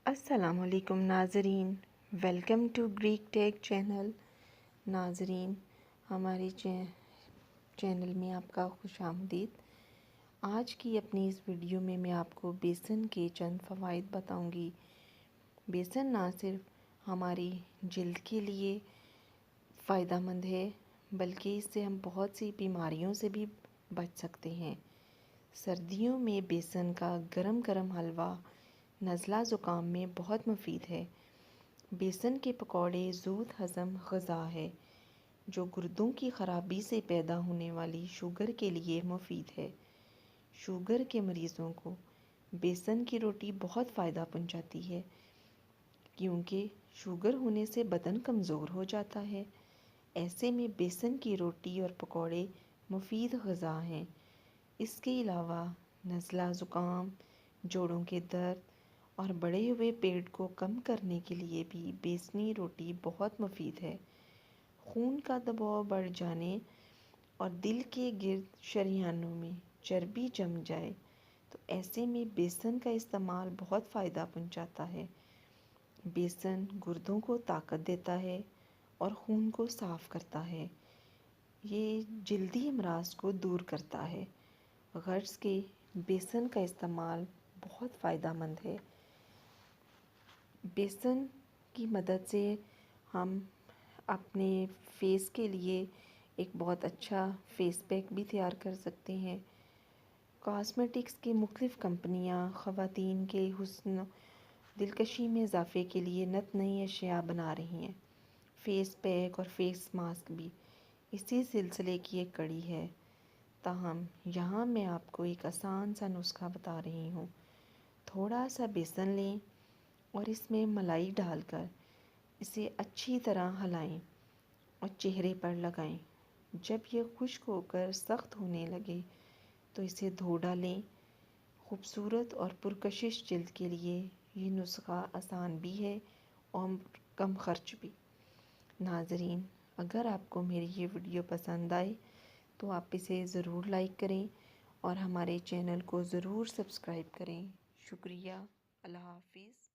السلام علیکم ناظرین، welcome to Greek Tech channel. ناظرین، ہمارے چینل میں آپ کا خوش آمدید۔ آج کی اپنی اس ویڈیو میں آپ کو بیسن کے چند فوائد بتاؤں گی۔ بیسن نہ صرف ہماری جلد کے لیے فائدہ مند ہے بلکہ اس سے ہم بہت سی بیماریوں سے بھی بچ سکتے ہیں۔ سردیوں میں بیسن کا گرم گرم حلوہ نزلہ زکام میں بہت مفید ہے۔ بیسن کے پکوڑے زود ہضم غذا ہے جو گردوں کی خرابی سے پیدا ہونے والی شوگر کے لیے مفید ہے۔ شوگر کے مریضوں کو بیسن کی روٹی بہت فائدہ پہنچاتی ہے کیونکہ شوگر ہونے سے بدن کمزور ہو جاتا ہے۔ ایسے میں بیسن کی روٹی اور پکوڑے مفید غذا ہیں۔ اس کے علاوہ نزلہ زکام، جوڑوں کے درد اور بڑے ہوئے پیٹ کو کم کرنے کے لیے بھی بیسنی روٹی بہت مفید ہے۔ خون کا دباؤ بڑھ جانے اور دل کے گرد شریانوں میں چربی جم جائے تو ایسے میں بیسن کا استعمال بہت فائدہ پہنچاتا ہے۔ بیسن گردوں کو طاقت دیتا ہے اور خون کو صاف کرتا ہے۔ یہ جلدی امراض کو دور کرتا ہے۔ غرض کہ بیسن کا استعمال بہت فائدہ مند ہے۔ بیسن کی مدد سے ہم اپنے فیس کے لیے ایک بہت اچھا فیس پیک بھی تیار کر سکتے ہیں۔ کاسمیٹکس کی مختلف کمپنیاں خواتین کے حسن دلکشی میں اضافے کے لیے نت نئی اشیاء بنا رہی ہیں۔ فیس پیک اور فیس ماسک بھی اسی سلسلے کی ایک کڑی ہے۔ تاہم یہاں میں آپ کو ایک آسان سا نسخہ بتا رہی ہوں۔ تھوڑا سا بیسن لیں اور اس میں ملائی ڈال کر اسے اچھی طرح ہلائیں اور چہرے پر لگائیں۔ جب یہ خشک ہو کر سخت ہونے لگے تو اسے دھو ڈالیں۔ خوبصورت اور پرکشش جلد کے لیے یہ نسخہ آسان بھی ہے اور کم خرچ بھی۔ ناظرین، اگر آپ کو میری یہ ویڈیو پسند آئے تو آپ اسے ضرور لائک کریں اور ہمارے چینل کو ضرور سبسکرائب کریں۔ شکریہ۔ اللہ حافظ۔